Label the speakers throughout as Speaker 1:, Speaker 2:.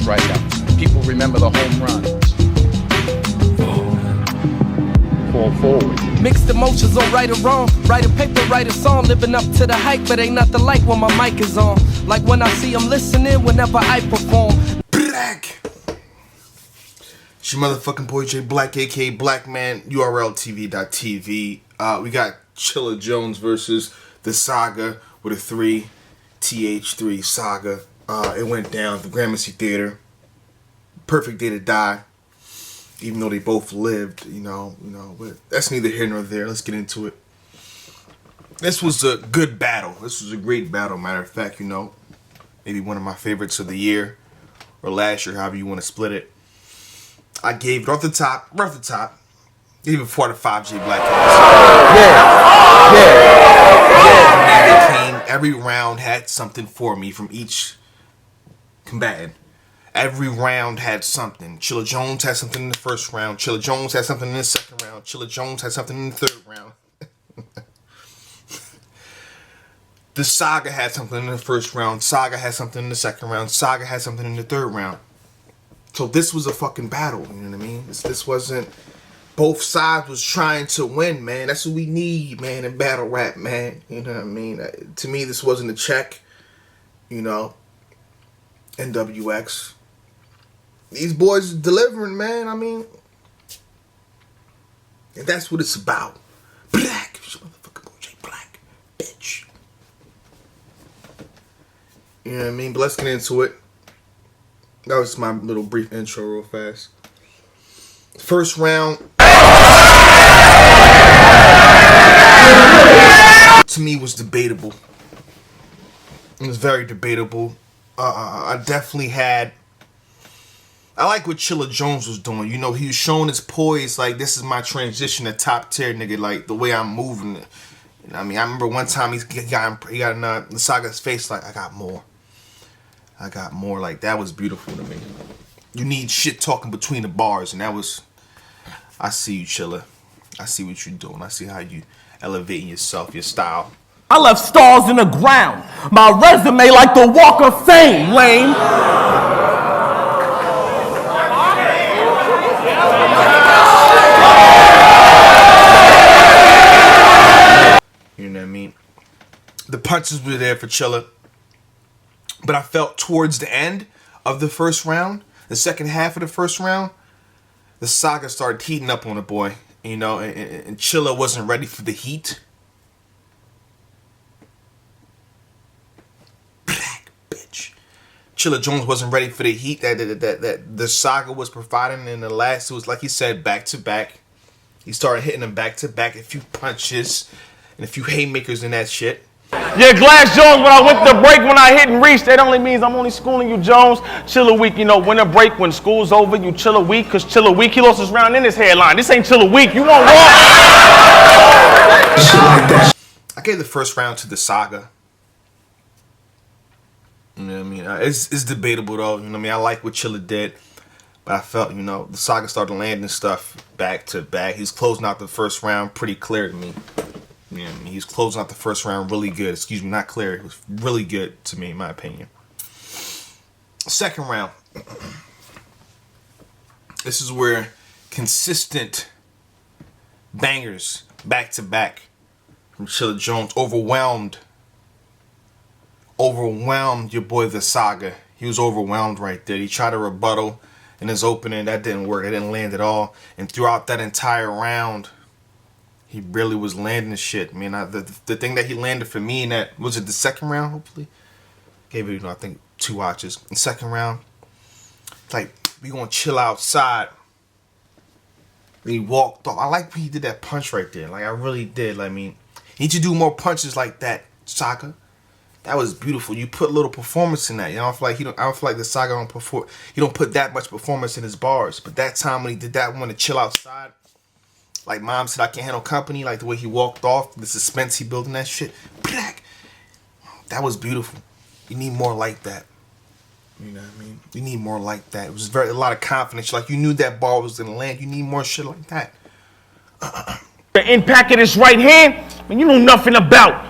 Speaker 1: strikeouts. People remember the home runs. Fall forward.
Speaker 2: Mixed emotions on right or wrong. Write a paper, write a song. Living up to the hype, but ain't nothing like when my mic is on. Like when I see them listening whenever I perform.
Speaker 3: Black. It's your motherfucking boy J Black, aka Black Man, URLTV.tv. We got Chilla Jones versus the Saga with a 3, TH3 SAGA. It went down at the Gramercy Theater. Perfect day to die. Even though they both lived, you know, but that's neither here nor there. Let's get into it. This was a good battle. This was a great battle, matter of fact, you know. Maybe one of my favorites of the year, or last year, however you want to split it. I gave it off the top, gave it 4 out of 5 J Black. Yeah. Every round had something for me from each combatant. Every round had something. Chilla Jones had something in the first round. Chilla Jones had something in the second round. Chilla Jones had something in the third round. The Saga had something in the first round. Saga had something in the second round. Saga had something in the third round. So this was a fucking battle. You know what I mean? This wasn't... Both sides was trying to win, man. That's what we need, man, in battle rap, man. You know what I mean? To me, this wasn't a check. You know? NWX. These boys delivering, man. I mean, and that's what it's about. Black, motherfucking boy J Black, bitch. You know what I mean? But let's get into it. That was my little brief intro, real fast. First round, to me, was debatable. It was very debatable. I definitely had. I like what Chilla Jones was doing. You know, he was showing his poise, like, this is my transition to top tier, nigga, like, the way I'm moving. You know, I mean, I remember one time he got in the Saga's face, like, I got more. Like, that was beautiful to me. You need shit talking between the bars, and that was, I see you, Chilla. I see what you're doing. I see how you elevating yourself, your style.
Speaker 4: I left stars in the ground. My resume like the Walk of Fame, lame.
Speaker 3: You know what I mean? The punches were there for Chilla. But I felt towards the end of the first round, the second half of the first round, the Saga started heating up on the boy. You know, and Chilla wasn't ready for the heat. Black bitch. Chilla Jones wasn't ready for the heat that the Saga was providing. In the last, it was like he said, back to back. He started hitting them back to back, a few punches and a few haymakers in that shit.
Speaker 4: Yeah, Glass Jones, when I went to break, when I hit and reach, that only means I'm only schooling you, Jones. Chilla week, you know, winter break, when school's over, you Chilla week, because Chilla week, he lost his round in his headline. This ain't Chilla week, you won't walk.
Speaker 3: I gave the first round to the Saga. You know what I mean? It's debatable, though. You know what I mean? I like what Chilla did. But I felt, you know, the Saga started landing stuff back to back. He's closing out the first round pretty clear to me. You know what I mean? He's closing out the first round really good. Excuse me, not clear. It was really good to me, in my opinion. Second round. This is where consistent bangers back to back from Chilla Jones overwhelmed your boy the Saga. He was overwhelmed right there. He tried to rebuttal in his opening. That didn't work. It didn't land at all. And throughout that entire round, he really was landing shit. I mean, the thing that he landed for me in that, was it the second round, hopefully? Gave it, you know, I think 2 watches. In the second round, it's like, we gonna chill outside. And he walked off. I like when he did that punch right there. Like, I really did. Like, I mean, you need to do more punches like that, Saga. That was beautiful. You put a little performance in that. You know, I don't feel like the Saga don't perform. He don't put that much performance in his bars. But that time when he did that one to chill outside, like Mom said, I can't handle company. Like the way he walked off, the suspense he built in that shit. Black. That was beautiful. You need more like that. You know what I mean? You need more like that. It was a lot of confidence. Like you knew that ball was gonna land. You need more shit like that.
Speaker 4: The impact of this right hand, man, you know nothing about.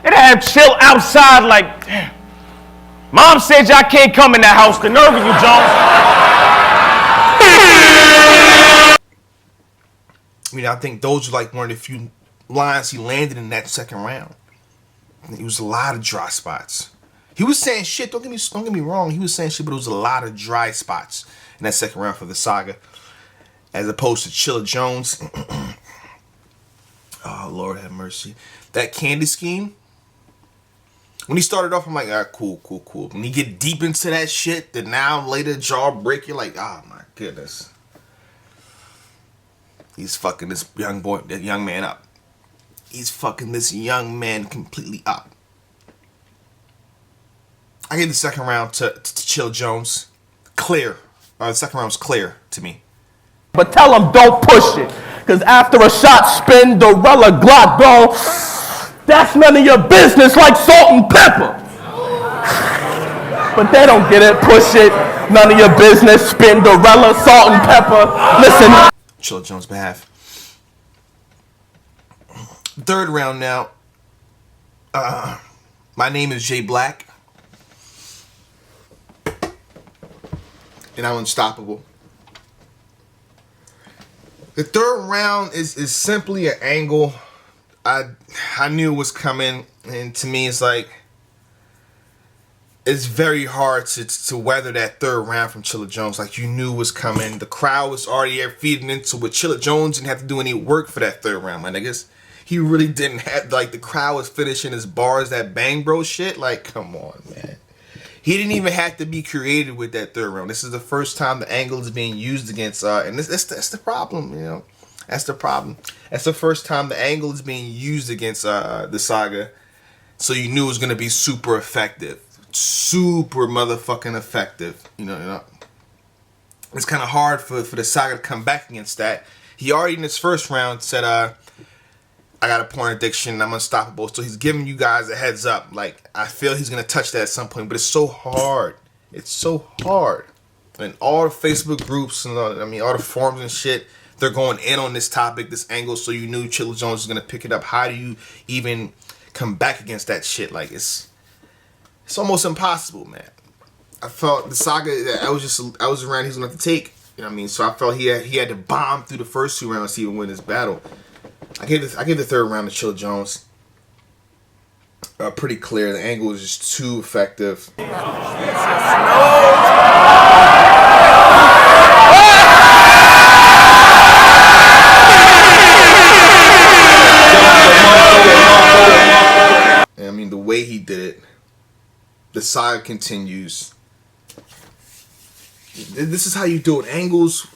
Speaker 4: It had Chill outside like, damn. Mom said y'all can't come in that house. The nerve of you, Jones.
Speaker 3: I mean, I think those are like one of the few lines he landed in that second round. It was a lot of dry spots. He was saying shit, don't get me wrong, he was saying shit, but it was a lot of dry spots in that second round for the Saga. As opposed to Chilla Jones. Oh, Lord have mercy. That candy scheme. When he started off, I'm like, cool. When you get deep into that shit, then now later jaw break, you're like, oh my goodness. He's fucking this young man up. He's fucking this young man completely up. I gave the second round to Chilla Jones. Clear. The second round was clear to me.
Speaker 5: But tell him don't push it. Because after a shot spin, Dorella Glock don't. That's none of your business like salt and pepper. But they don't get it. Push it. None of your business. Spin Dorella, salt and pepper. Listen.
Speaker 3: Chilla Jones' behalf. Third round now. My name is Jay Black. And I'm unstoppable. The third round is simply an angle I knew was coming, and to me it's like it's very hard to weather that third round from Chilla Jones. Like, you knew was coming. The crowd was already there feeding into it. Chilla Jones didn't have to do any work for that third round, my niggas. He really didn't have, like, the crowd was finishing his bars, that Bang Bro shit. Like, come on, man. He didn't even have to be creative with that third round. This is the first time the angle is being used against, and that's the problem, you know. That's the problem. That's the first time the angle is being used against the Saga. So you knew it was going to be super effective. Super motherfucking effective. You know. It's kind of hard for the Saga to come back against that. He already in his first round said, I got a porn addiction, I'm unstoppable. So he's giving you guys a heads up. Like, I feel he's going to touch that at some point. But it's so hard. It's so hard. And all the Facebook groups and all the forums and shit, they're going in on this topic, this angle, so you knew Chilla Jones was gonna pick it up. How do you even come back against that shit? Like, it's almost impossible, man. I felt the Saga, I was around, he's gonna have to take. You know what I mean? So I felt he had to bomb through the first two rounds to even win this battle. I gave the third round to Chilla Jones. Pretty clear. The angle was just too effective. I mean, the way he did it, the Saga continues. This is how you do it. Angles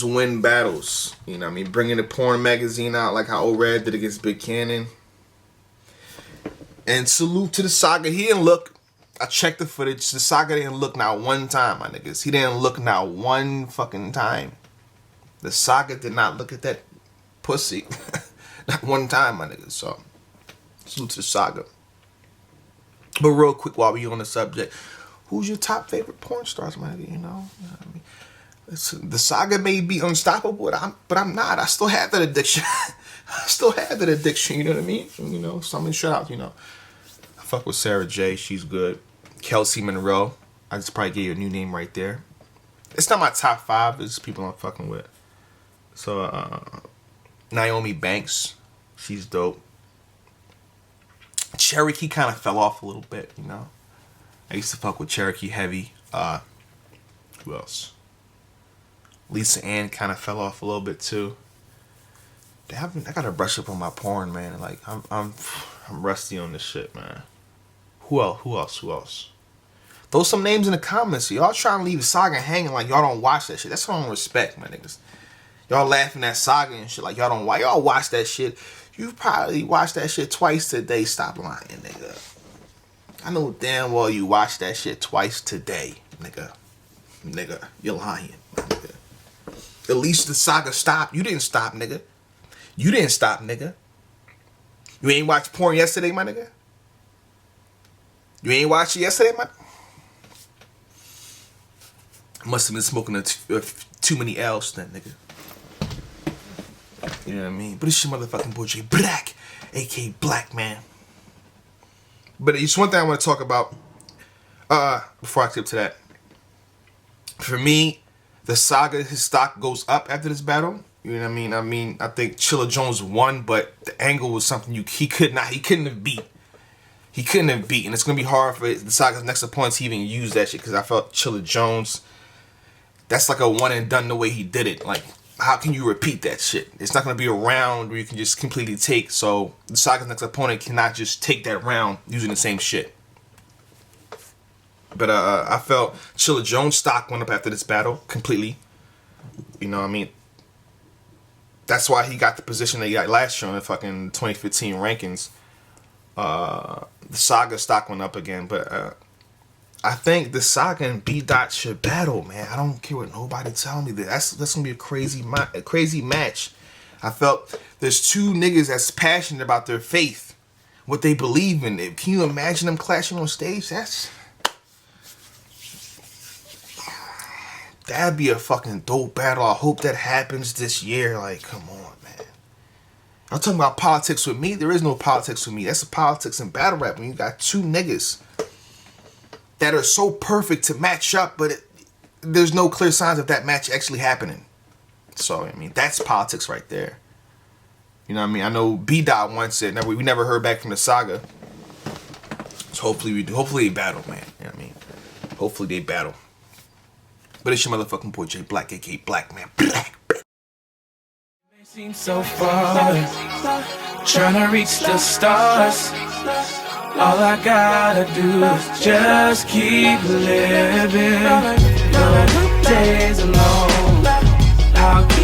Speaker 3: win battles. You know what I mean? Bringing the porn magazine out like how O-Red did against Big Cannon. And salute to the Saga. He didn't look. I checked the footage. The Saga didn't look not one time, my niggas. He didn't look not one fucking time. The Saga did not look at that pussy. Not one time, my niggas. So, salute to the Saga. But real quick, while we on the subject, who's your top favorite porn stars, my nigga? You know what I mean? The Saga may be unstoppable, but I'm not. I still have that addiction. You know what I mean? You know, something shout out. You know, I fuck with Sarah J. She's good. Kelsey Monroe. I just probably gave you a new name right there. It's not my top 5. It's people I'm fucking with. So Naomi Banks. She's dope. Cherokee kind of fell off a little bit. You know, I used to fuck with Cherokee heavy. Who else? Lisa Ann kind of fell off a little bit too. I gotta brush up on my porn, man. Like I'm rusty on this shit, man. Who else? Throw some names in the comments. Y'all trying to leave the Saga hanging like y'all don't watch that shit. That's what I don't respect, my niggas. Y'all laughing at Saga and shit like y'all don't watch. Y'all watch that shit. You probably watched that shit twice today. Stop lying, nigga. I know damn well you watched that shit twice today, nigga. Nigga, you're lying, nigga. At least the Saga stopped. You didn't stop, nigga. You didn't stop, nigga. You ain't watched porn yesterday, my nigga? You ain't watched it yesterday, my... Must have been smoking too many L's then, nigga. You know what I mean? But it's your motherfucking boy Jay Black, a.k.a. Black Man. But it's one thing I want to talk about. Before I skip to that, for me, the Saga, his stock goes up after this battle. You know what I mean? I think Chilla Jones won, but the angle was something he couldn't have beat. He couldn't have beat, and it's gonna be hard for the Saga's next opponents to even use that shit, because I felt Chilla Jones, that's like a one and done the way he did it. Like, how can you repeat that shit? It's not gonna be a round where you can just completely take. So the Saga's next opponent cannot just take that round using the same shit. But I felt Chilla Jones' stock went up after this battle completely. You know what I mean? That's why he got the position that he got last year in the fucking 2015 rankings. The Saga stock went up again, but I think the Saga and B-Dot should battle, man. I don't care what nobody tell me. That's gonna be a crazy match. I felt there's two niggas that's passionate about their faith, what they believe in. Can you imagine them clashing on stage? That'd be a fucking dope battle. I hope that happens this year. Like, come on, man. I'm talking about politics with me. There is no politics with me. That's the politics in battle rap. When you got two niggas that are so perfect to match up, but there's no clear signs of that match actually happening. So, I mean, that's politics right there. You know what I mean? I know B-Dot once said, we never heard back from the Saga. So hopefully we do. Hopefully they battle, man. You know what I mean? Hopefully they battle. But it's your motherfucking boy J Black, aka Black Man. Black.
Speaker 2: Seem so far, trying to reach the stars. All I gotta do is just keep living. The days alone, I'll keep